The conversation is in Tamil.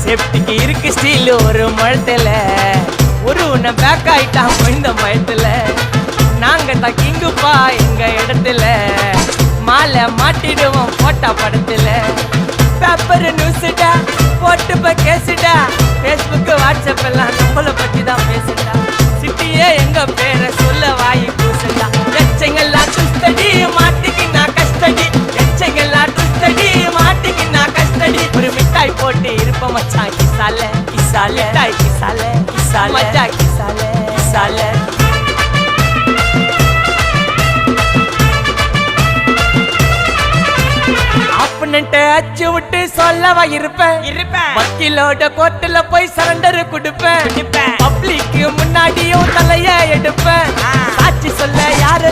செப்டிக்கு இருக்கு ஸ்டீல் ஒரு முழத்துல ஒரு உன்னை பேக் ஆயிட்டான் இந்த மயத்துல நாங்க தான் கிங்குப்பா எங்க இடத்துல மாலை மாட்டிடுவோம் போட்டா படத்துல பேப்பர் நியூஸ்டா போட்டு கேசுடா ஃபேஸ்புக் வாட்ஸ்அப் எல்லாம் நம்மளை பத்தி தான் பேசுடா சிட்டியே எங்க பேரை சொல்ல வாய் கூசுடா எச்சங்கெல்லாம் துஸ்தடி மாட்டிக்கு நான் கஸ்டடி எச்சங்கெல்லாம் துஸ்தடி மாட்டிக்கு நான் கஸ்டடி ஒரு மிட்டாய் போட்டு இருப்ப மச்சான் கிசால கிசால மிட்டாய் கிசால கிசால மச்சா கிசால கிசால அச்சு விட்டு சொல்லவா இருப்பேன் வக்கீலோட கோர்ட்டுல போய் சரண்டர் கொடுப்பேன் பப்ளிக்கு முன்னாடியும் தலைய எடுப்பேன் சாட்சி சொல்ல யாரு